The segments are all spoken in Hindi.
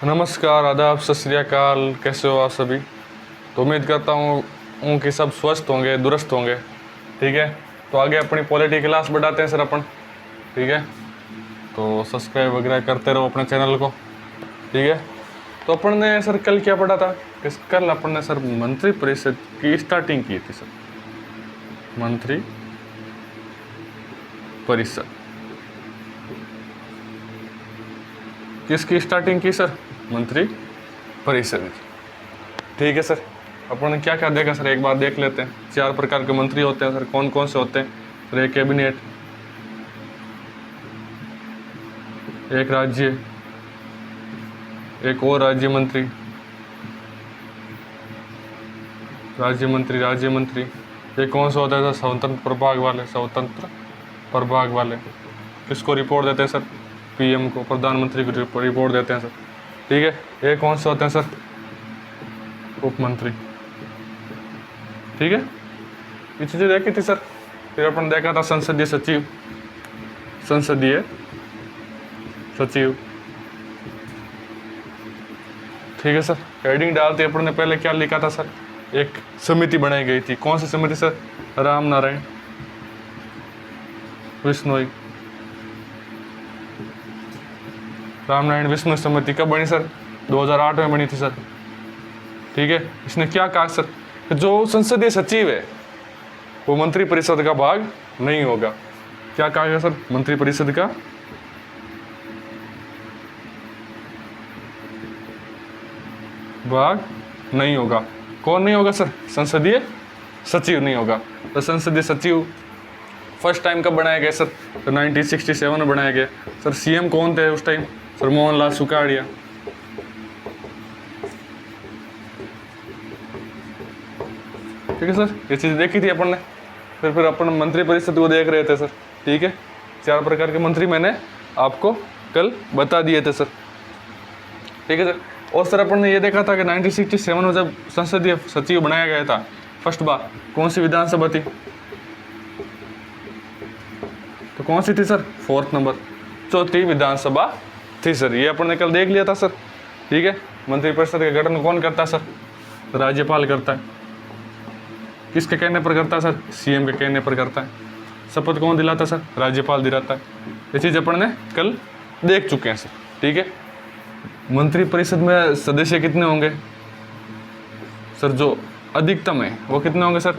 नमस्कार, आदाब, सत श्री अकाल। कैसे हो आप सभी? तो उम्मीद करता हूँ कि सब स्वस्थ होंगे, दुरुस्त होंगे। ठीक है, तो आगे अपनी पॉलिटी क्लास बढ़ाते हैं सर अपन। ठीक है, तो सब्सक्राइब वगैरह करते रहो अपने चैनल को। ठीक है, तो अपन ने सर कल क्या पढ़ा था? कल अपन ने सर मंत्री परिषद की स्टार्टिंग की थी सर। मंत्री परिषद किसकी स्टार्टिंग की सर? मंत्री परिषद की। ठीक है सर, अपन ने क्या क्या देखा सर, एक बार देख लेते हैं। 4 प्रकार के मंत्री होते हैं सर। कौन कौन से होते हैं सर? एक कैबिनेट, एक राज्य, एक और राज्य मंत्री, राज्य मंत्री। ये कौन सा होता है सर? स्वतंत्र प्रभाग वाले। स्वतंत्र प्रभाग वाले किसको रिपोर्ट देते हैं सर? पीएम को, प्रधानमंत्री को रिपोर्ट देते हैं सर। ठीक है, ये कौन से होते हैं सर? उप मंत्री। ठीक है, ये चीज़ें देखी थी सर। फिर अपन देखा था संसदीय सचिव। संसदीय सचिव, ठीक है सर। हेडिंग डालते अपन ने पहले क्या लिखा था सर? एक समिति बनाई गई थी। कौन सी समिति सर? राम नारायण विश्नोई। रामनारायण विश्नोई समिति कब बनी सर? 2008 में बनी थी सर। ठीक है, इसने क्या कहा सर? जो संसदीय सचिव है वो मंत्री परिषद का भाग नहीं होगा। क्या कहा गया सर? मंत्री परिषद का भाग नहीं होगा। कौन नहीं होगा सर? संसदीय सचिव नहीं होगा। तो संसदीय सचिव फर्स्ट टाइम कब बनाया गया सर? तो 1967 में बनाया गया सर। सीएम कौन थे उस टाइम सर? मोहनलाल सुखाड़िया। ठीक है सर, ये चीज़ देखी थी अपन ने। फिर अपन मंत्री परिषद को देख रहे थे सर। ठीक है, 4 प्रकार के मंत्री मैंने आपको कल बता दिए थे सर। ठीक है सर, और सर अपन ने ये देखा था कि 1967 में जब संसदीय सचिव बनाया गया था फर्स्ट बार, कौन सी विधानसभा थी? तो कौन सी थी सर? 4th नंबर, चौथी विधानसभा थी सर। ये अपन ने कल देख लिया था सर। ठीक है, मंत्रिपरिषद का गठन कौन करता है सर? राज्यपाल करता है। किसके कहने पर करता है सर? सीएम के कहने पर करता है। शपथ कौन दिलाता है सर? राज्यपाल दिलाता है। ये चीज़ अपन ने कल देख चुके हैं सर। ठीक है, मंत्रिपरिषद में सदस्य कितने होंगे सर? जो अधिकतम है वो कितने होंगे सर?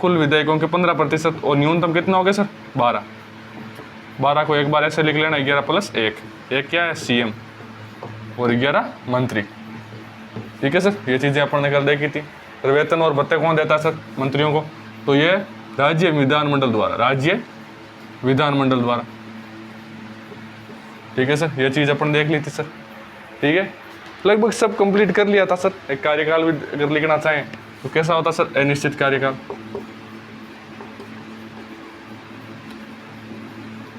कुल विधायकों के 15%। और न्यूनतम कितना होगा सर? 12। 12 को एक बार ऐसे लिख लेना, 11 + 1। एक क्या है? सीएम। और 11 मंत्री। ठीक है सर, ये चीज़ें अपन ने कल देखी थी। फिर वेतन और भत्ते कौन देता है सर मंत्रियों को? तो ये राज्य विधानमंडल द्वारा। राज्य विधानमंडल द्वारा। ठीक है सर, ये चीज़ अपन देख ली थी सर। ठीक है, लगभग सब कंप्लीट कर लिया था सर। एक कार्यकाल भी अगर लिखना चाहें तो कैसा होता सर? अनिश्चित कार्यकाल।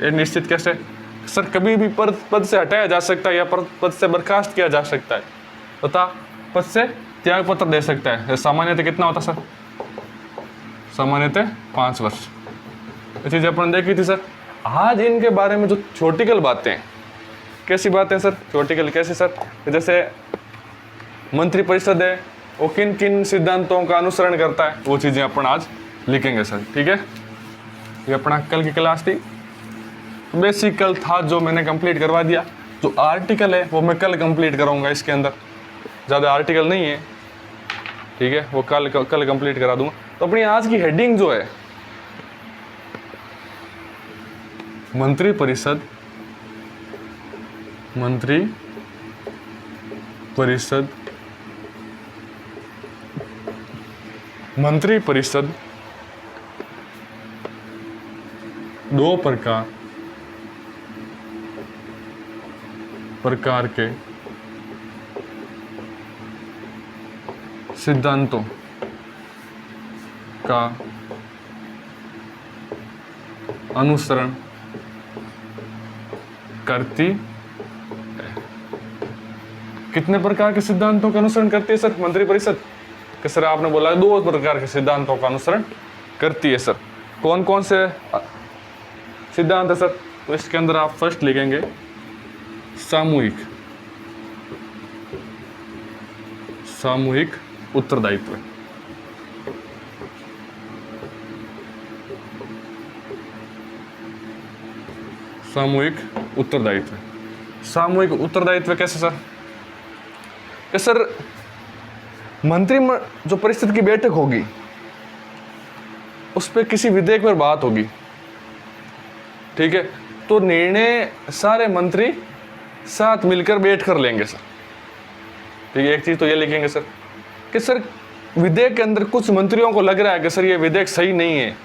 अनिश्चित कैसे सर? कभी भी पद से हटाया जा सकता है या पद से बर्खास्त किया जा सकता है तथा पद से त्याग पत्र दे सकता है। सामान्यतः कितना होता सर? सामान्यतः 5 वर्ष। ये चीज़ अपन देखी थी सर। आज इनके बारे में जो थ्योरेटिकल बातें, कैसी बातें सर? थ्योरेटिकल कैसी सर? जैसे मंत्रिपरिषद है वो किन किन सिद्धांतों का अनुसरण करता है, वो चीज़ें अपन आज लिखेंगे सर। ठीक है, ये अपना कल की क्लास थी। बेसिकल था जो मैंने कंप्लीट करवा दिया। जो आर्टिकल है वो मैं कल कंप्लीट कराऊंगा। इसके अंदर ज़्यादा आर्टिकल नहीं है। ठीक है, वो कल कंप्लीट करा दूंगा। तो अपनी आज की हेडिंग जो है मंत्री परिषद, मंत्री परिषद, मंत्री परिषद 2 प्रकार के सिद्धांतों का अनुसरण करती है। कितने प्रकार के सिद्धांतों का अनुसरण करती है सर मंत्री परिषद? कि सर आपने बोला 2 प्रकार के सिद्धांतों का अनुसरण करती है सर। कौन कौन से सिद्धांत है सर? तो इसके अंदर आप फर्स्ट लिखेंगे सामूहिक सामूहिक उत्तरदायित्व। सामूहिक उत्तरदायित्व। सामूहिक उत्तरदायित्व कैसे सर? कि सर जो परिषद की बैठक होगी उस पर किसी विधेयक पर बात होगी, ठीक है, तो निर्णय सारे मंत्री साथ मिलकर बैठ कर लेंगे सर। ठीक है, एक चीज तो ये लिखेंगे सर कि सर विधेयक के अंदर कुछ मंत्रियों को लग रहा है कि सर ये विधेयक सही नहीं है,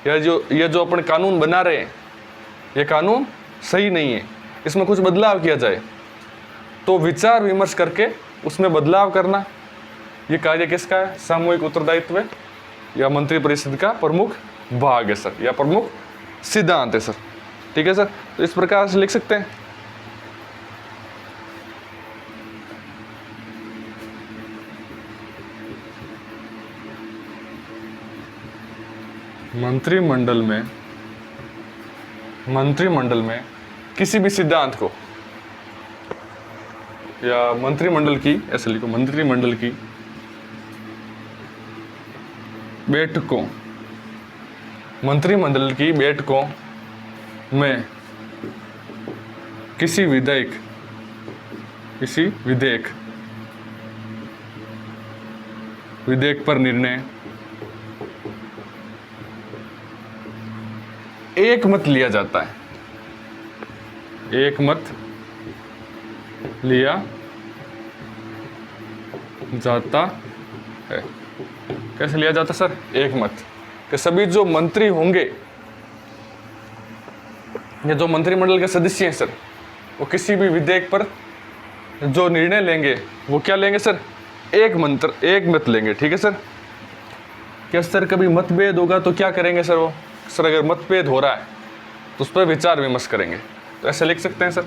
या ये जो अपन कानून बना रहे हैं ये कानून सही नहीं है, इसमें कुछ बदलाव किया जाए, तो विचार विमर्श करके उसमें बदलाव करना, ये कार्य किसका है? सामूहिक उत्तरदायित्व या मंत्रिपरिषद का प्रमुख भाग है सर, या प्रमुख सिद्धांत है सर। ठीक है सर, तो इस प्रकार से लिख सकते हैं। मंत्रिमंडल में किसी भी सिद्धांत को, या मंत्रिमंडल की, ऐसे लिखो, मंत्रिमंडल की बैठकों में किसी विधेयक पर निर्णय एक मत लिया जाता है। एक मत लिया जाता है। कैसे लिया जाता सर? एक मत, कि सभी जो मंत्री होंगे या जो मंत्रिमंडल के सदस्य हैं सर, वो किसी भी विधेयक पर जो निर्णय लेंगे वो क्या लेंगे सर? एक मत लेंगे। ठीक है सर। क्या सर कभी मतभेद होगा तो क्या करेंगे सर? वो सर अगर मतभेद हो रहा है तो उस पर विचार विमर्श करेंगे, तो ऐसे लिख सकते हैं सर,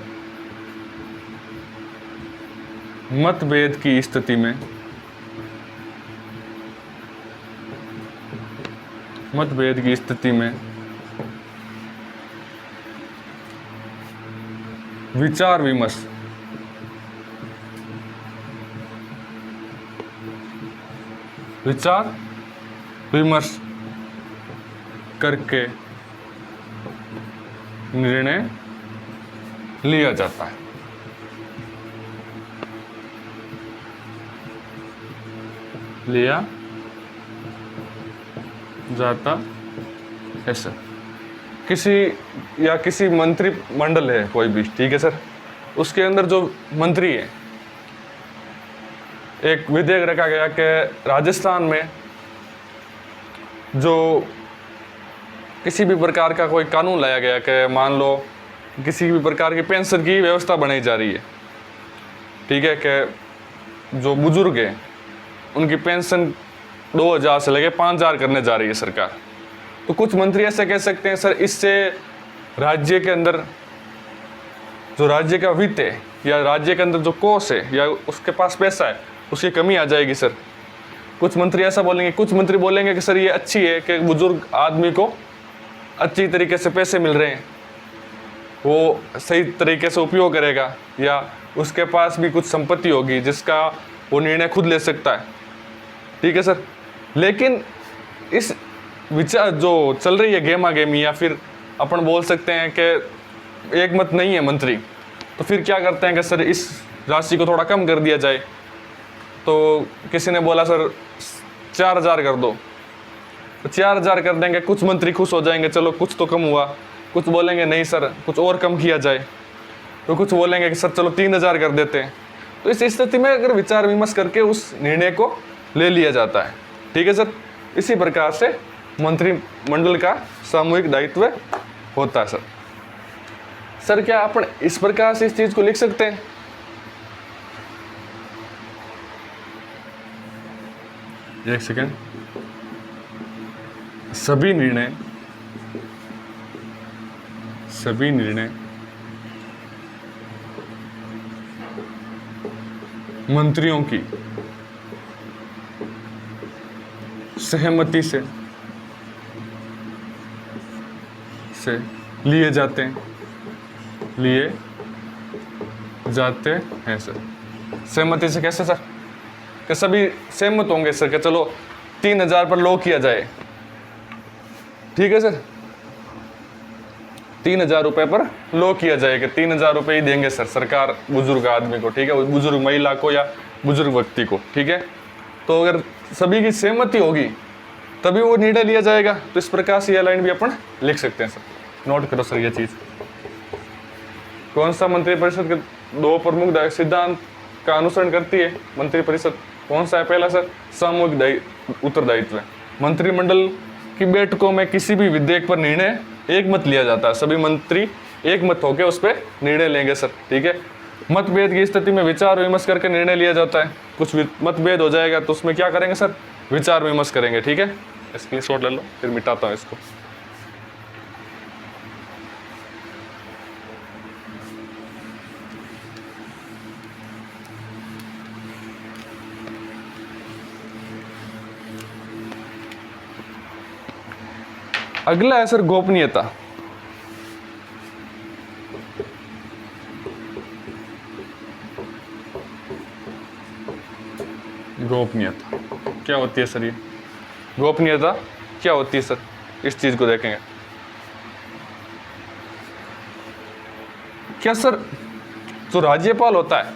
मतभेद की स्थिति में विचार विमर्श करके निर्णय लिया जाता है। लिया जाता है सर। किसी मंत्रिमंडल है कोई भी, ठीक है सर, उसके अंदर जो मंत्री है, एक विधेयक रखा गया कि राजस्थान में जो किसी भी प्रकार का कोई कानून लाया गया कि मान लो किसी भी प्रकार की पेंशन की व्यवस्था बनाई जा रही है, ठीक है, कि जो बुजुर्ग हैं उनकी पेंशन 2000 से लेके 5000 करने जा रही है सरकार। तो कुछ मंत्री ऐसे कह सकते हैं सर, इससे राज्य के अंदर जो राज्य का वित्त है या राज्य के अंदर जो कोष है या उसके पास पैसा है उसकी कमी आ जाएगी सर। कुछ मंत्री ऐसा बोलेंगे, कुछ मंत्री बोलेंगे कि सर ये अच्छी है कि बुजुर्ग आदमी को अच्छी तरीके से पैसे मिल रहे हैं, वो सही तरीके से उपयोग करेगा, या उसके पास भी कुछ संपत्ति होगी जिसका वो निर्णय खुद ले सकता है। ठीक है सर। लेकिन इस विचार जो चल रही है गेमा गेमी, या फिर अपन बोल सकते हैं कि एक मत नहीं है मंत्री, तो फिर क्या करते हैं कि सर इस राशि को थोड़ा कम कर दिया जाए। तो किसी ने बोला सर 4000 कर दो, तो 4000 कर देंगे, कुछ मंत्री खुश हो जाएंगे, चलो कुछ तो कम हुआ। कुछ बोलेंगे नहीं सर कुछ और कम किया जाए, तो कुछ बोलेंगे कि सर चलो 3000 कर देते हैं। तो इस स्थिति में अगर विचार विमर्श करके उस निर्णय को ले लिया जाता है। ठीक है सर। इसी प्रकार से मंत्रिमंडल का सामूहिक दायित्व होता है सर। सर क्या अपन इस प्रकार से इस चीज को लिख सकते हैं? एक सेकेंड। सभी निर्णय मंत्रियों की सहमति से लिए जाते हैं सर। सहमति से कैसे सर? कि सभी सहमत होंगे सर कि चलो 3,000 पर लॉक किया जाए, ठीक है सर, 3,000 रुपए पर लॉक किया जाए कि 3,000 रुपए ही देंगे सर सरकार बुजुर्ग आदमी को, ठीक है, बुजुर्ग महिला को या बुजुर्ग व्यक्ति को, ठीक है। तो अगर सभी की सहमति होगी तभी वो निर्णय लिया जाएगा। तो इस प्रकार से यह लाइन भी अपन लिख सकते हैं सर, नोट करो सर ये चीज। कौन सा मंत्रिपरिषद के 2 प्रमुख सिद्धांत का अनुसरण करती है मंत्रिपरिषद? कौन सा है? पहला सर सामूहिक उत्तरदायित्व। मंत्रिमंडल की बैठकों में किसी भी विधेयक पर निर्णय एक मत लिया जाता है, सभी मंत्री एक मत होकर उस पर निर्णय लेंगे सर, ठीक है। मतभेद की स्थिति में विचार विमर्श करके निर्णय लिया जाता है। कुछ मतभेद हो जाएगा तो उसमें क्या करेंगे सर? विचार विमर्श करेंगे, ठीक है। स्क्रीनशॉट ले लो, फिर मिटाता हूँ इसको। अगला है सर गोपनीयता। गोपनीयता क्या होती है सर? ये गोपनीयता क्या होती है सर? इस चीज को देखेंगे। क्या सर जो राज्यपाल होता है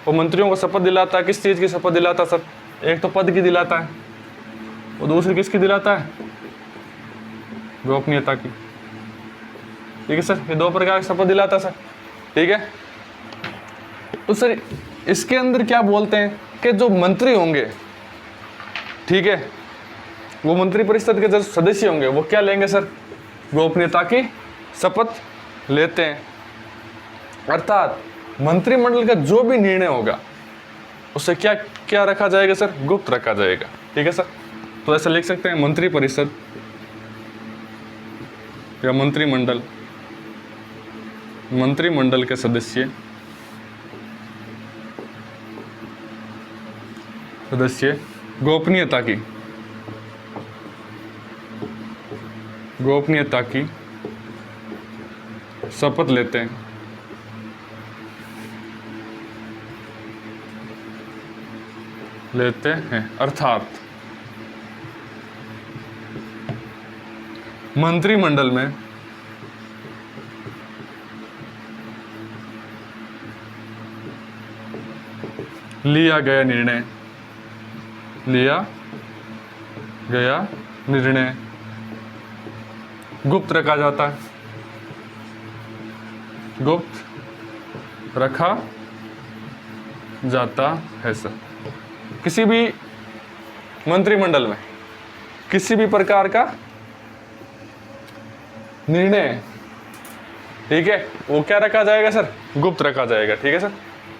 वो मंत्रियों को शपथ दिलाता है? किस चीज की शपथ दिलाता है सर? एक तो पद की दिलाता है और दूसरी किसकी दिलाता है? गोपनीयता की, ठीक है सर। ये 2 प्रकार की शपथ दिलाता है सर, ठीक है। तो सर इसके अंदर क्या बोलते हैं कि जो मंत्री होंगे, ठीक है, वो मंत्रिपरिषद के जो सदस्य होंगे वो क्या लेंगे सर? गोपनीयता की शपथ लेते हैं। अर्थात मंत्रिमंडल का जो भी निर्णय होगा उसे क्या क्या रखा जाएगा सर? गुप्त रखा जाएगा, ठीक है सर। तो ऐसा लिख सकते हैं मंत्रिपरिषद या मंत्रिमंडल के सदस्य गोपनीयता की शपथ लेते हैं। अर्थात मंत्रिमंडल में लिया गया निर्णय गुप्त रखा जाता है, गुप्त रखा जाता है सर। किसी भी मंत्रिमंडल में किसी भी प्रकार का निर्णय, ठीक है, वो क्या रखा जाएगा सर? गुप्त रखा जाएगा, ठीक है सर।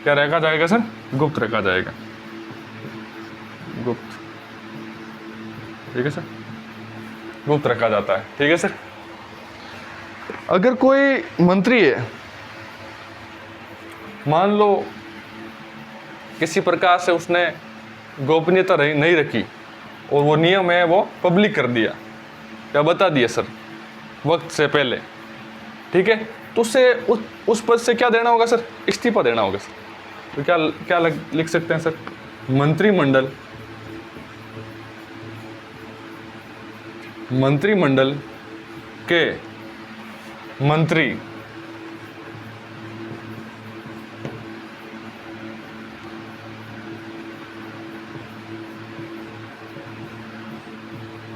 क्या रखा जाएगा सर? गुप्त रखा जाएगा, गुप्त, ठीक है सर, गुप्त रखा जाता है, ठीक है सर। अगर कोई मंत्री है, मान लो किसी प्रकार से उसने गोपनीयता नहीं रखी और वो नियम है वो पब्लिक कर दिया या बता दिया सर वक्त से पहले, ठीक है, तो उससे उस पद से क्या देना होगा सर? इस्तीफा देना होगा सर। तो क्या लिख सकते हैं सर? मंत्रिमंडल के मंत्री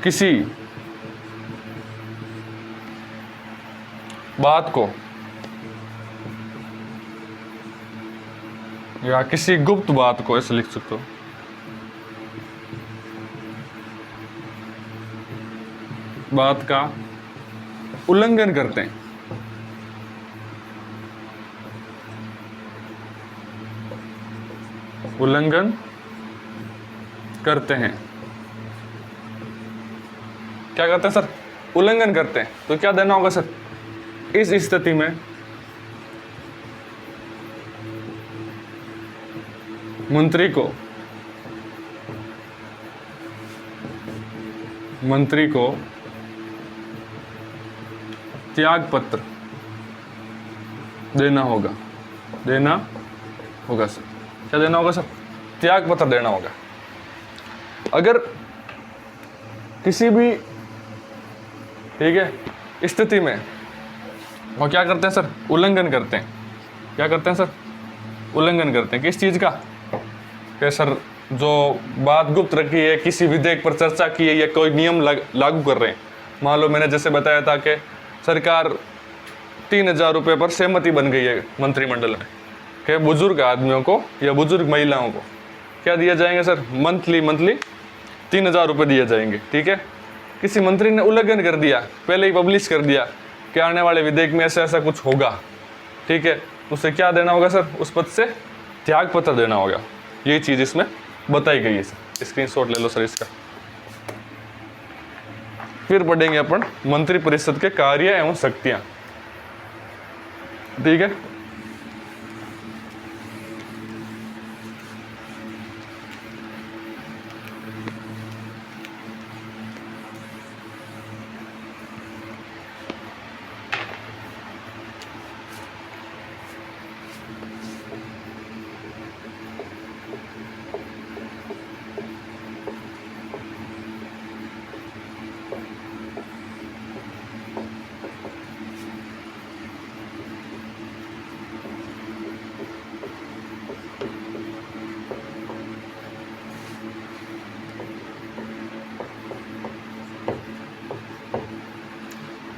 किसी बात को या किसी गुप्त बात को, ऐसे लिख सकते हो, बात का उल्लंघन करते हैं, क्या करते हैं सर? उल्लंघन करते हैं। तो क्या देना होगा सर? इस स्थिति में मंत्री को त्याग पत्र देना होगा सर। क्या देना होगा सर? त्याग पत्र देना होगा। अगर किसी भी, ठीक है, स्थिति में वो क्या करते हैं सर, उल्लंघन करते हैं। क्या करते हैं सर, उल्लंघन करते हैं। किस चीज़ का, कि सर जो बात गुप्त रखी है, किसी विधेयक पर चर्चा की है या कोई नियम लागू कर रहे हैं। मान लो मैंने जैसे बताया था कि सरकार 3,000 रुपये पर सहमति बन गई है मंत्रिमंडल में कि बुजुर्ग आदमियों को या बुजुर्ग महिलाओं को क्या दिया जाएंगे सर, मंथली 3,000 रुपये दिए जाएंगे। ठीक है, किसी मंत्री ने उल्लंघन कर दिया, पहले ही पब्लिश कर दिया कि आने वाले विधेयक में ऐसा ऐसा कुछ होगा। ठीक है, उसे क्या देना होगा सर, उस पद से त्याग पत्र देना होगा। यही चीज़ इसमें बताई गई है सर। स्क्रीनशॉट ले लो सर इसका। फिर पढ़ेंगे अपन मंत्रिपरिषद के कार्य एवं शक्तियां। ठीक है,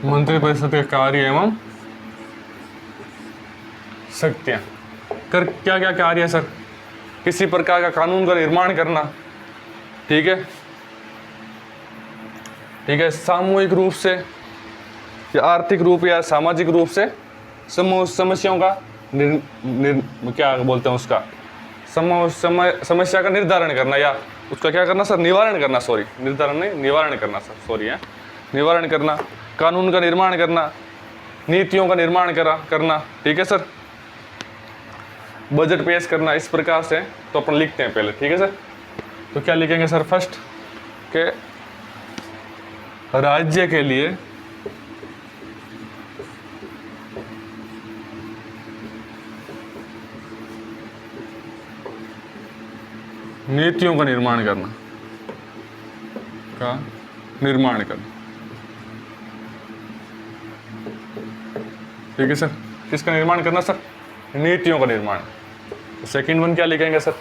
मंत्रिपरिषद के कार्य एवं शक्तियां। कर क्या क्या कार्य है सर, किसी प्रकार का कानून का निर्माण करना। ठीक है, ठीक है, सामूहिक रूप से या आर्थिक रूप या सामाजिक रूप से समस्याओं का क्या बोलते हैं उसका, समस्या का निर्धारण करना या उसका क्या करना सर, निवारण करना। सॉरी, निर्धारण नहीं, निवारण करना सर, सॉरी है, निवारण करना, कानून का निर्माण करना, नीतियों का निर्माण करना। ठीक है सर, बजट पेश करना। इस प्रकार से तो अपन लिखते हैं पहले। ठीक है सर, तो क्या लिखेंगे सर, फर्स्ट के राज्य के लिए नीतियों का निर्माण करना, ठीक है सर, किसका निर्माण करना सर, नीतियों का निर्माण। तो सेकंड वन क्या लिखेंगे सर,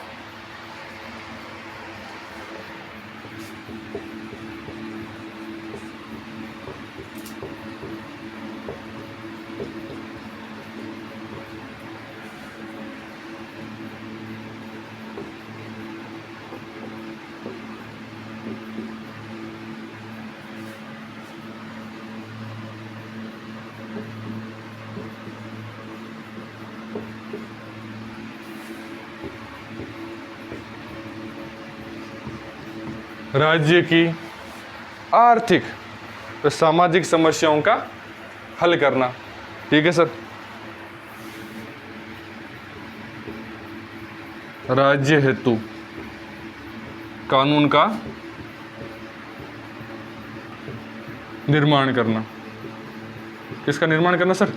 राज्य की आर्थिक व सामाजिक समस्याओं का हल करना। ठीक है सर, राज्य हेतु कानून का निर्माण करना। किसका निर्माण करना सर,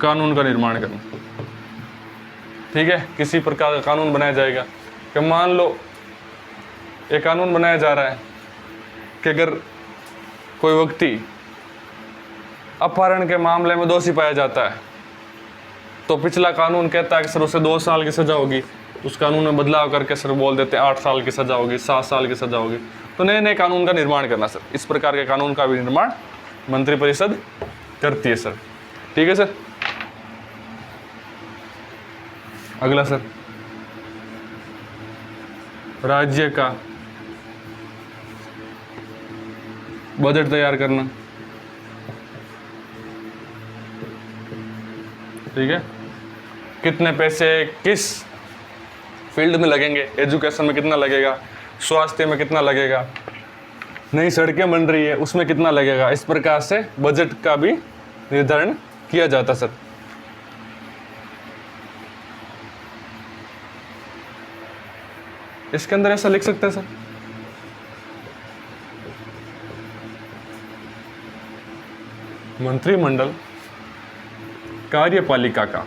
कानून का निर्माण करना। ठीक है, किसी प्रकार का कानून बनाया जाएगा कि मान लो एक कानून बनाया जा रहा है कि अगर कोई व्यक्ति अपहरण के मामले में दोषी पाया जाता है तो पिछला कानून कहता है कि सर उसे 2 साल की सजा होगी, उस कानून में बदलाव करके सर बोल देते हैं 8 साल की सजा होगी, 7 साल की सजा होगी। तो नए नए कानून का निर्माण करना सर, इस प्रकार के कानून का भी निर्माण मंत्रिपरिषद करती है सर। ठीक है सर, अगला सर, राज्य का बजट तैयार करना। ठीक है, कितने पैसे किस फील्ड में लगेंगे, एजुकेशन में कितना लगेगा, स्वास्थ्य में कितना लगेगा, नई सड़कें बन रही है उसमें कितना लगेगा। इस प्रकार से बजट का भी निर्धारण किया जाता सर। इसके अंदर ऐसा लिख सकते हैं सर, मंत्रिमंडल कार्यपालिका का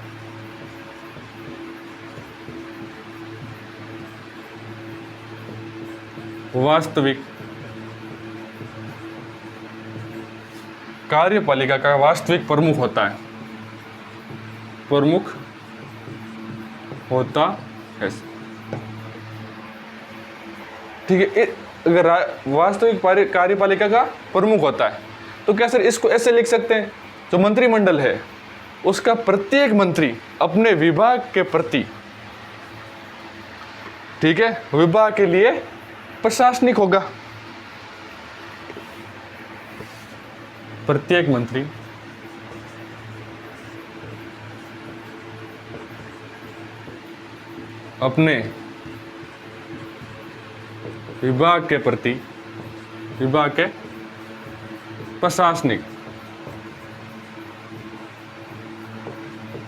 वास्तविक कार्यपालिका का वास्तविक प्रमुख होता है, प्रमुख होता है। ठीक है, अगर वास्तविक कार्यपालिका का प्रमुख होता है तो क्या सर इसको ऐसे लिख सकते हैं, जो मंत्रिमंडल है उसका प्रत्येक मंत्री अपने विभाग के प्रति, ठीक है, विभाग के लिए प्रशासनिक होगा। प्रत्येक मंत्री अपने विभाग के प्रति, विभाग के प्रशासनिक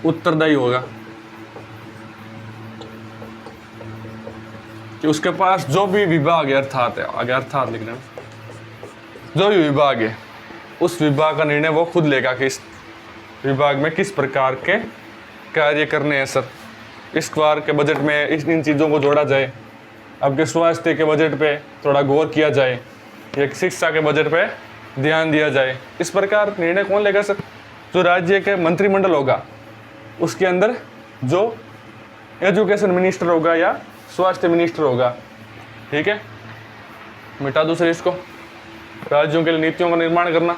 उत्तरदायी होगा, कि उसके पास जो भी विभाग है, अर्थात है आगे अर्थात लिखना, जो भी विभाग है उस विभाग का निर्णय वो खुद लेगा कि इस विभाग में किस प्रकार के कार्य करने हैं सर। इस बार के बजट में इन चीज़ों को जोड़ा जाए, आपके स्वास्थ्य के बजट पे थोड़ा गौर किया जाए, या शिक्षा के बजट पे ध्यान दिया जाए। इस प्रकार निर्णय कौन लेगा सर? जो राज्य के मंत्रिमंडल होगा उसके अंदर जो एजुकेशन मिनिस्टर होगा या स्वास्थ्य मिनिस्टर होगा। ठीक है, मिटा दो सर इसको। राज्यों के लिए नीतियों का निर्माण करना,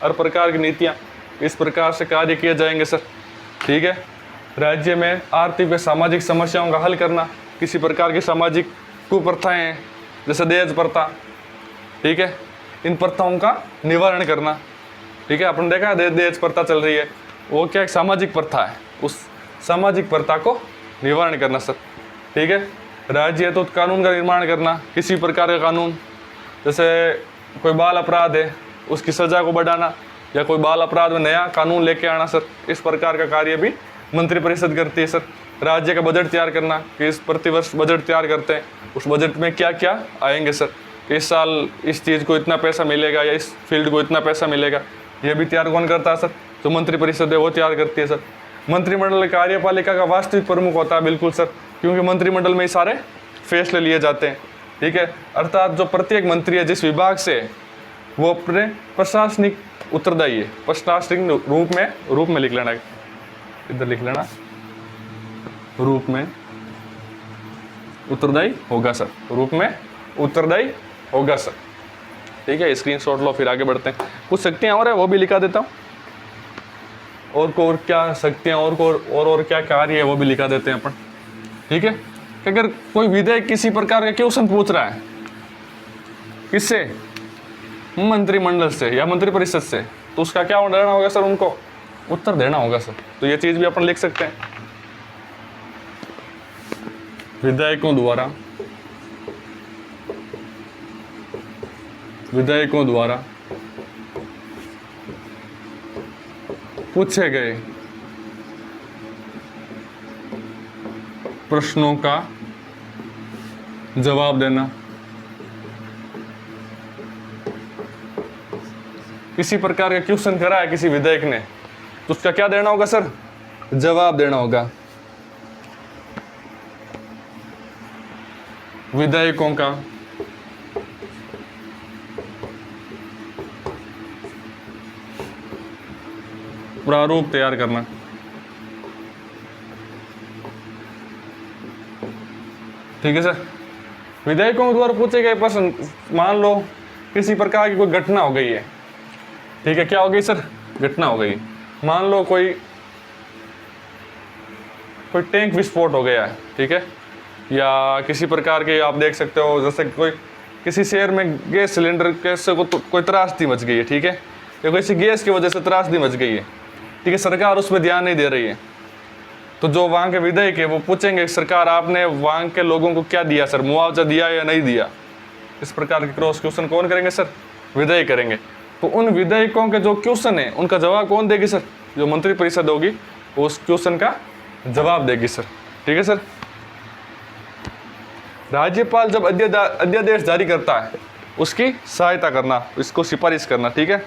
हर प्रकार की नीतियाँ इस प्रकार से कार्य किए जाएंगे सर। ठीक है, राज्य में आर्थिक व सामाजिक समस्याओं का हल करना, किसी प्रकार की सामाजिक कुप्रथाएं हैं जैसे दहेज प्रथा, ठीक है, इन प्रथाओं का निवारण करना। ठीक है, अपन देखा दहेज प्रथा चल रही है, वो क्या एक सामाजिक प्रथा है, उस सामाजिक प्रथा को निवारण करना सर। ठीक है, राज्य है तो कानून का निर्माण करना, किसी प्रकार का कानून, जैसे कोई बाल अपराध है उसकी सज़ा को बढ़ाना, या कोई बाल अपराध में नया कानून लेके आना सर। इस प्रकार का कार्य भी मंत्रिपरिषद करती है सर। राज्य का बजट तैयार करना, कि इस प्रतिवर्ष बजट तैयार करते हैं, उस बजट में क्या क्या आएंगे सर, कि इस साल इस चीज़ को इतना पैसा मिलेगा या इस फील्ड को इतना पैसा मिलेगा, यह भी तैयार कौन करता है सर? जो मंत्रिपरिषद है वो तैयार करती है सर। मंत्रिमंडल कार्यपालिका का वास्तविक प्रमुख होता है, बिल्कुल सर, क्योंकि मंत्रिमंडल में ही सारे फैसले लिए जाते हैं। ठीक है, अर्थात जो प्रत्येक मंत्री है जिस विभाग से, वो अपने प्रशासनिक उत्तरदायी है, प्रशासनिक रूप में लिख लेना, इधर लिख लेना, रूप में उत्तरदायी होगा सर, रूप में उत्तरदायी होगा सर। ठीक है, स्क्रीनशॉट लो, फिर आगे बढ़ते हैं। कुछ शक्तियाँ और है वो भी लिखा देता हूँ, और क्या शक्तियाँ और क्या कार्य है वो भी लिखा देते हैं अपन। ठीक है, कि अगर कोई विधायक किसी प्रकार का क्वेश्चन पूछ रहा है, किससे? मंत्रिमंडल से या मंत्रिपरिषद से, तो उसका क्या देना होगा सर? उनको उत्तर देना होगा सर। तो ये चीज़ भी अपन लिख सकते हैं, विधायकों द्वारा पूछे गए प्रश्नों का जवाब देना। किसी प्रकार का क्वेश्चन करा है किसी विधायक ने, तो उसका क्या देना होगा सर? जवाब देना होगा। विधायकों का प्रारूप तैयार करना। ठीक है सर, विधायकों द्वारा पूछे गए प्रश्न, मान लो किसी प्रकार की कोई घटना हो गई है। ठीक है, क्या हो गई सर? घटना हो गई। मान लो कोई टैंक विस्फोट हो गया है, ठीक है, या किसी प्रकार के आप देख सकते हो, जैसे कोई किसी शहर में गैस सिलेंडर कैसे कोई त्रासदी मच गई है, ठीक है, या किसी गैस की वजह से त्रासदी मच गई है। ठीक है, सरकार उस पर ध्यान नहीं दे रही है, तो जो वहाँ के विधायक है वो पूछेंगे सरकार आपने वहाँ के लोगों को क्या दिया सर, मुआवजा दिया या नहीं दिया। इस प्रकार के क्रॉस क्वेश्चन कौन करेंगे सर? विधायक करेंगे। तो उन विधायकों के जो क्वेश्चन है उनका जवाब कौन देगी सर? जो मंत्रिपरिषद होगी उस क्वेश्चन का जवाब देगी सर। ठीक है सर, राज्यपाल जब अध्यादेश जारी करता है उसकी सहायता करना, इसको सिफारिश करना। ठीक है,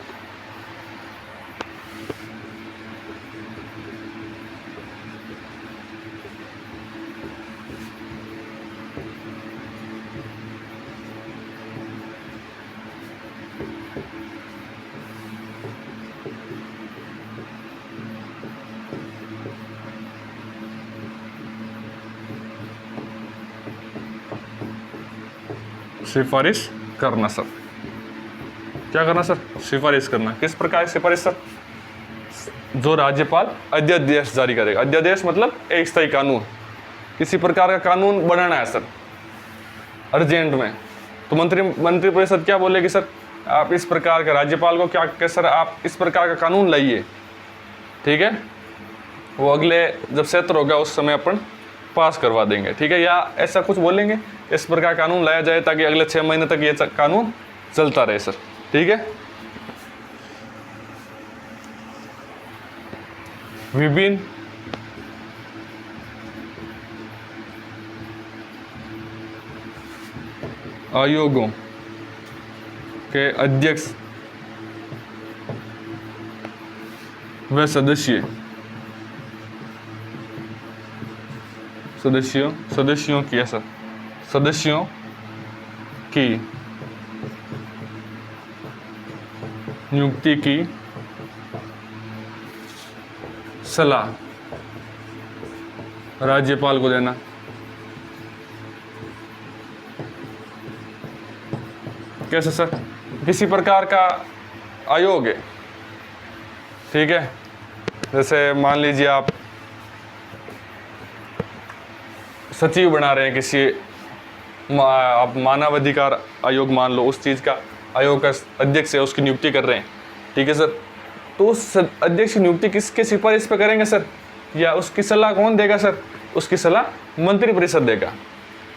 सिफारिश करना सर। क्या करना सर? सिफारिश करना। किस प्रकार की सिफारिश सर? जो राज्यपाल अध्यादेश जारी करेगा। अध्यादेश मतलब एक स्थायी कानून, किसी प्रकार का कानून बनाना है सर अर्जेंट में, तो मंत्री परिषद क्या बोलेगी सर? आप इस प्रकार का, राज्यपाल को क्या कहे सर, आप इस प्रकार का कानून लाइए, ठीक है, वो अगले जब सत्र होगा उस समय अपन पास करवा देंगे, ठीक है, या ऐसा कुछ बोलेंगे, इस प्रकार कानून लाया जाए ताकि अगले 6 महीने तक ये कानून चलता रहे सर, ठीक है। विभिन्न आयोगों के अध्यक्ष व सदस्यों की ऐसा सदस्यों की नियुक्ति की सलाह राज्यपाल को देना। कैसे सर? किसी प्रकार का आयोग है, ठीक है, जैसे मान लीजिए आप सचिव बना रहे हैं किसी, आप मानवाधिकार आयोग मान लो, उस चीज़ का आयोग का अध्यक्ष है, उसकी नियुक्ति कर रहे हैं, ठीक है सर, तो उस अध्यक्ष की नियुक्ति किसके सिफारिश पे करेंगे सर, या उसकी सलाह कौन देगा सर? उसकी सलाह मंत्री परिषद देगा।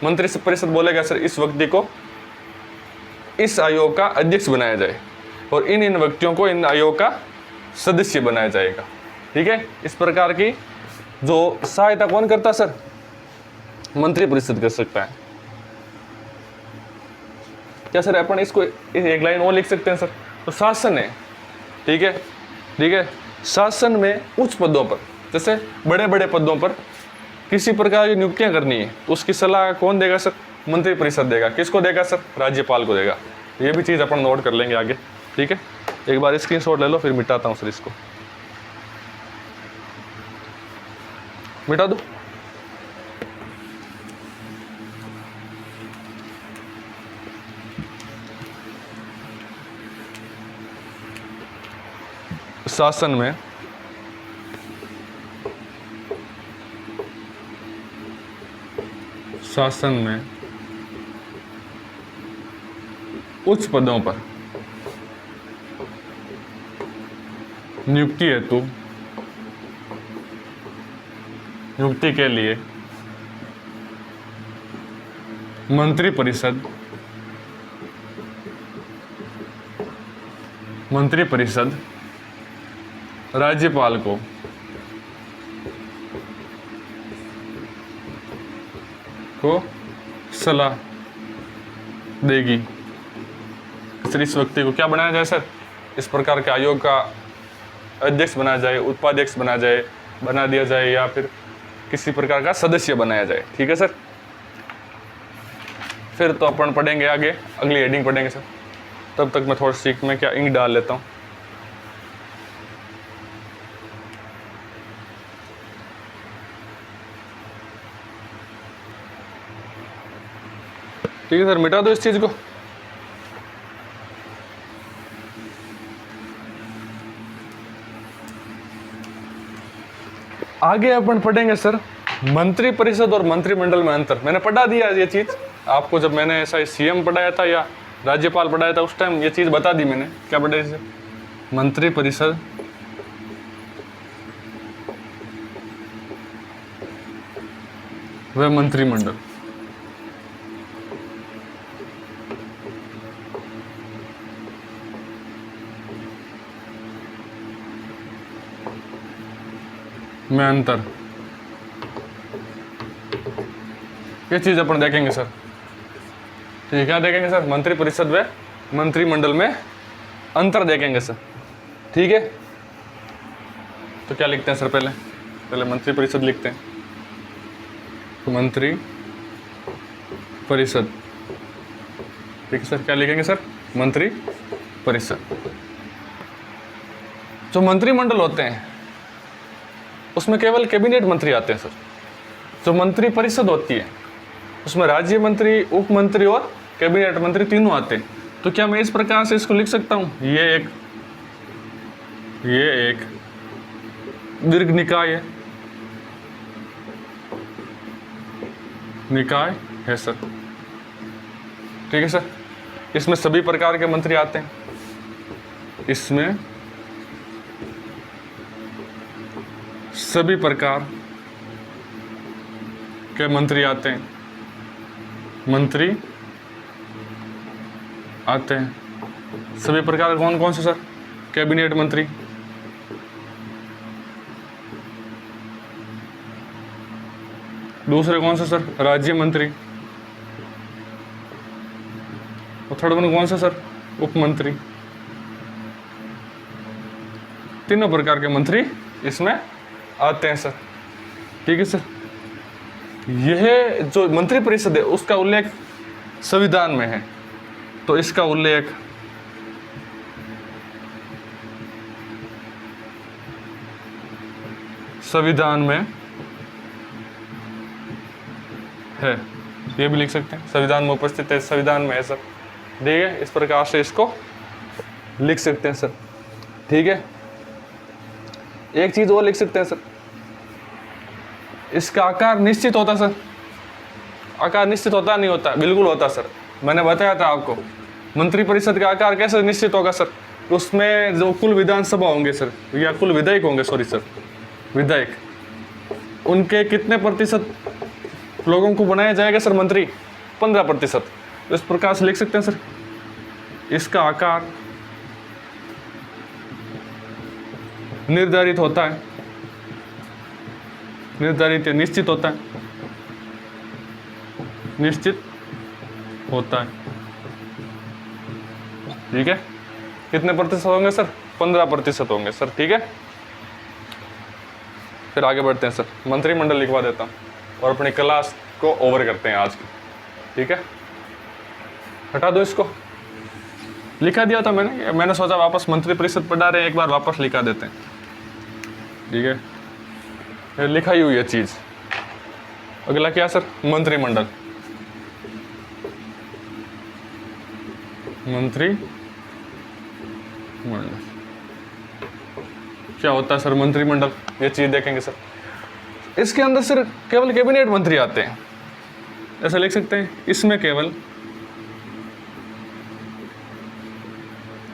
मंत्री परिषद बोलेगा सर इस व्यक्ति को इस आयोग का अध्यक्ष बनाया जाए और इन व्यक्तियों को इन आयोग का सदस्य बनाया जाएगा, ठीक है। इस प्रकार की जो सहायता कौन करता सर? मंत्री परिषद कर सकता है। क्या सर अपन इसको एक लाइन और लिख सकते हैं सर? तो शासन है, ठीक है, ठीक है, शासन में उच्च पदों पर, जैसे बड़े बड़े पदों पर किसी प्रकार की नियुक्तियां करनी है तो उसकी सलाह कौन देगा सर? मंत्री परिषद देगा। किसको देगा सर? राज्यपाल को देगा। ये भी चीज़ अपन नोट कर लेंगे आगे, ठीक है। एक बार स्क्रीनशॉट ले लो, फिर मिटाता हूँ सर, इसको मिटा दो। शासन में उच्च पदों पर नियुक्ति हेतु नियुक्ति के लिए मंत्री परिषद राज्यपाल को सलाह देगी सर इस व्यक्ति को क्या बनाया जाए सर? इस प्रकार के आयोग का अध्यक्ष बनाया जाए, उपाध्यक्ष बना दिया जाए, या फिर किसी प्रकार का सदस्य बनाया जाए, ठीक है सर। फिर तो अपन पढ़ेंगे आगे, अगली हेडिंग पढ़ेंगे सर। तब तक मैं थोड़ा सीख में क्या इंक डाल लेता हूँ। ठीक है सर, मिटा दो इस चीज को। आगे अपन पढ़ेंगे सर मंत्री परिषद और मंत्रिमंडल में अंतर। मैंने पढ़ा दिया ये चीज आपको, जब मैंने ऐसा सीएम पढ़ाया था या राज्यपाल पढ़ाया था उस टाइम ये चीज बता दी मैंने। क्या पढ़ा सर? मंत्री परिषद व मंत्रिमंडल में अंतर, ये चीज अपन देखेंगे सर। ठीक है, क्या देखेंगे सर? मंत्री परिषद व मंत्रिमंडल में अंतर देखेंगे सर। ठीक है, तो क्या लिखते हैं सर? पहले मंत्री परिषद लिखते हैं। तो मंत्री परिषद, ठीक है सर। क्या लिखेंगे सर? मंत्री परिषद। जो मंत्रिमंडल होते हैं उसमें केवल कैबिनेट मंत्री आते हैं सर। जो मंत्री परिषद होती है उसमें राज्य मंत्री, उप मंत्री और कैबिनेट मंत्री तीनों आते हैं। तो क्या मैं इस प्रकार से इसको लिख सकता हूँ, ये एक दीर्घ निकाय है, निकाय है सर। ठीक है सर, इसमें सभी प्रकार के मंत्री आते हैं, इसमें सभी प्रकार के मंत्री आते हैं, मंत्री आते हैं। सभी प्रकार कौन कौन से सर? कैबिनेट मंत्री, दूसरे कौन से सर? राज्य मंत्री, और थर्ड वन कौन सा सर? उप मंत्री। तीनों प्रकार के मंत्री इसमें आते हैं सर। ठीक है सर, यह जो मंत्री परिषद है उसका उल्लेख संविधान में है, तो इसका उल्लेख संविधान में है, ये भी लिख सकते हैं, संविधान में उपस्थित है, संविधान में है सर। ठीक है, इस प्रकार से इसको लिख सकते हैं सर। ठीक है, एक चीज और लिख सकते हैं सर, इसका आकार निश्चित होता सर। आकार निश्चित होता नहीं होता? बिल्कुल होता सर। मैंने बताया था आपको, मंत्री परिषद का आकार कैसे निश्चित होगा सर? उसमें जो कुल विधानसभा होंगे सर, या कुल विधायक होंगे, सॉरी सर, विधायक, उनके कितने प्रतिशत लोगों को बनाया जाएगा सर मंत्री? 15%। तो इस प्रकार से लिख सकते हैं सर, इसका आकार निर्धारित होता है, निर्धारित निश्चित होता है, निश्चित होता है। ठीक है, कितने प्रतिशत होंगे सर? 15% होंगे सर। ठीक है, फिर आगे बढ़ते हैं सर, मंत्रिमंडल लिखवा देता हूँ और अपनी क्लास को ओवर करते हैं आज की। ठीक है, हटा दो इसको, लिखा दिया था मैंने सोचा वापस मंत्री परिषद पढ़ा रहे हैं, एक बार वापस लिखा देते हैं। ठीक है, ये लिखाई हुई है चीज। अगला क्या सर? मंत्रिमंडल। मंत्रिमंडल क्या होता है सर? मंत्रिमंडल, ये चीज देखेंगे सर। इसके अंदर सर केवल कैबिनेट मंत्री आते हैं, ऐसा लिख सकते हैं, इसमें केवल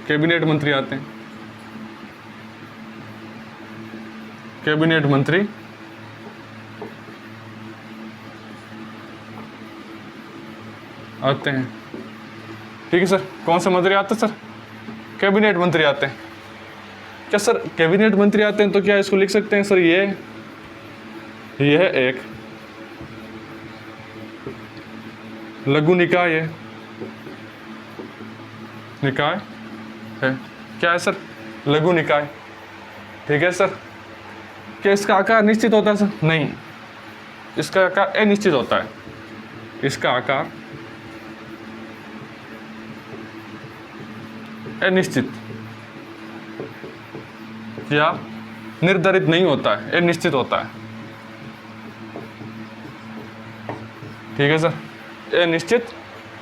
कैबिनेट मंत्री आते हैं, कैबिनेट मंत्री आते हैं। ठीक है सर, कौन से मंत्री आते हैं सर? कैबिनेट मंत्री आते हैं। क्या सर कैबिनेट मंत्री आते हैं तो क्या इसको लिख सकते हैं सर, यह एक लघु निकाय है, निकाय है। क्या है सर? लघु निकाय। ठीक है सर, क्या इसका आकार निश्चित होता है सर? नहीं, इसका आकार अनिश्चित होता है। इसका आकार अनिश्चित या निर्धारित नहीं होता है, अनिश्चित होता है। ठीक है सर, अनिश्चित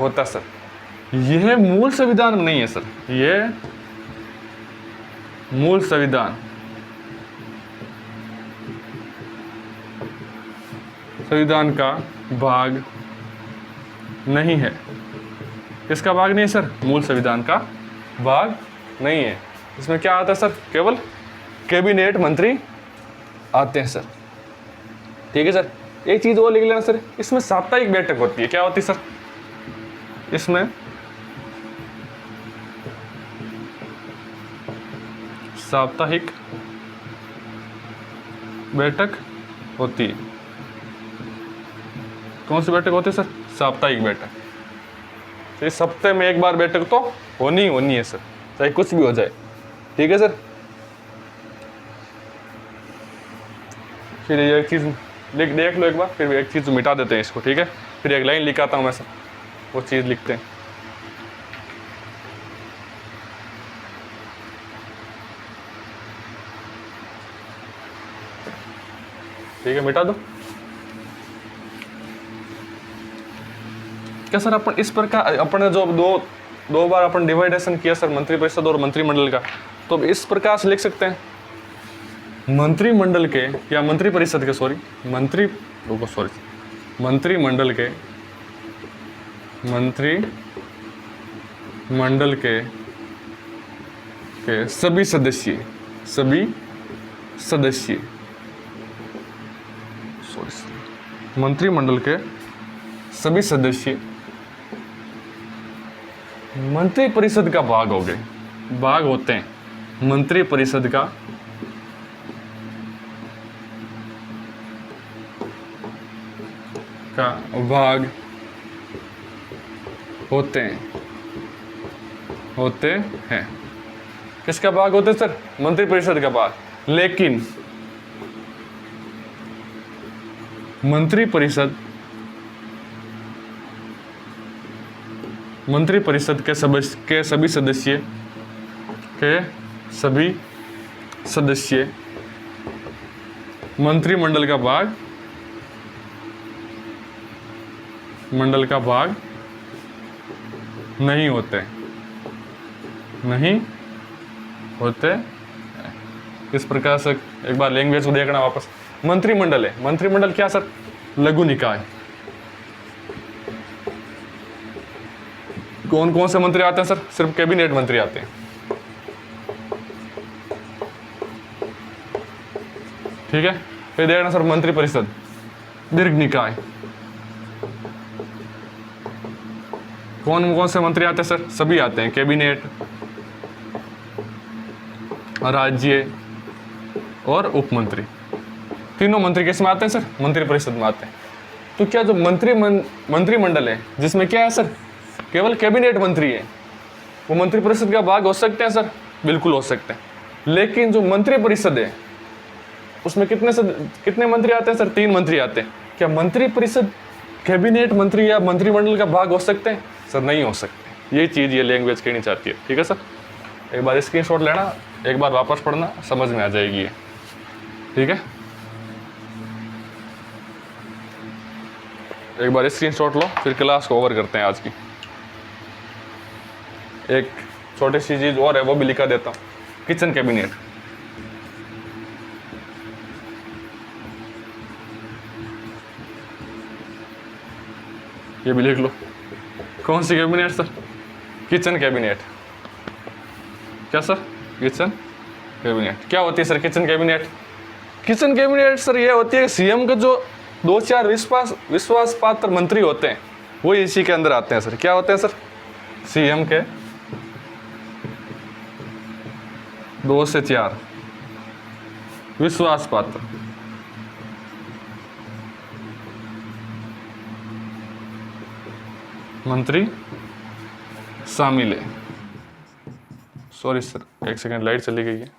होता सर। यह मूल संविधान में नहीं है सर, यह मूल संविधान का भाग नहीं है। किसका भाग नहीं है सर? मूल संविधान का भाग नहीं है। इसमें क्या आता है सर? केवल कैबिनेट मंत्री आते हैं सर। ठीक है सर, एक चीज और लिख लेना सर, इसमें साप्ताहिक बैठक होती है। क्या होती है सर? इसमें साप्ताहिक बैठक होती है। कौन सी बैठक होती है सर? साप्ताहिक बैठक। तो इस हफ्ते में एक बार बैठक तो होनी है सर, चाहे कुछ भी हो जाए। ठीक है सर, फिर एक चीज देख लो एक बार, फिर एक चीज मिटा देते हैं इसको। ठीक है, फिर एक लाइन लिखाता हूं मैं सर, वो चीज लिखते हैं। ठीक है, मिटा दो। क्या सर अपन इस प्रकार अपन ने जो दो बार अपन डिवाइडेशन किया सर मंत्रिपरिषद और मंत्रिमंडल का, तो अब इस प्रकार से लिख सकते हैं मंत्रिमंडल के या मंत्रिपरिषद के मंत्रिमंडल के सभी सदस्य मंत्रिमंडल के सभी सदस्य मंत्रिपरिषद का भाग होते हैं। मंत्रिपरिषद का भाग होते हैं। किसका भाग होते हैं सर? मंत्रिपरिषद का भाग। लेकिन मंत्रिपरिषद के सभी सदस्य मंत्रिमंडल का भाग नहीं होते। इस प्रकार से एक बार लैंग्वेज को देखना वापस। मंत्रिमंडल है, मंत्रिमंडल क्या सर? लघु निकाय। कौन कौन से मंत्री आते हैं सर? सिर्फ कैबिनेट मंत्री आते हैं। ठीक है, फिर देखना सर मंत्रिपरिषद दीर्घ निकाय। कौन कौन से मंत्री आते हैं सर? सभी आते हैं, कैबिनेट, राज्य और उपमंत्री। तीनों मंत्री किस में आते हैं सर? मंत्रिपरिषद में आते हैं। तो क्या जो मंत्रिमंडल है जिसमें क्या है सर? केवल कैबिनेट मंत्री है, वो मंत्रिपरिषद का भाग हो सकते हैं सर? बिल्कुल हो सकते हैं। लेकिन जो मंत्रिपरिषद है उसमें कितने मंत्री आते हैं सर? 3 मंत्री आते हैं। क्या मंत्रिपरिषद कैबिनेट मंत्री या मंत्रिमंडल का भाग हो सकते हैं सर? नहीं हो सकते। ये चीज़ ये लैंग्वेज कहनी चाहती है। ठीक है सर, एक बार स्क्रीनशॉट लेना, एक बार वापस पढ़ना, समझ में आ जाएगी ये। ठीक है, एक बार स्क्रीनशॉट लो, फिर क्लास को ओवर करते हैं आज की। एक छोटी सी चीज और है, वो भी लिखा देता हूँ। किचन कैबिनेट, ये भी लिख लो। कौन सी कैबिनेट सर? Kitchen cabinet. क्या सर? Kitchen cabinet. क्या होती है sir kitchen cabinet? Kitchen cabinet sir ये होती है सीएम का जो 2-4 विश्वास पात्र मंत्री होते हैं वो इसी के अंदर आते हैं सर। क्या होते हैं सर? सीएम के 2 से 4 विश्वास पात्र मंत्री शामिल है। सॉरी सर, एक सेकंड, लाइट चली गई है।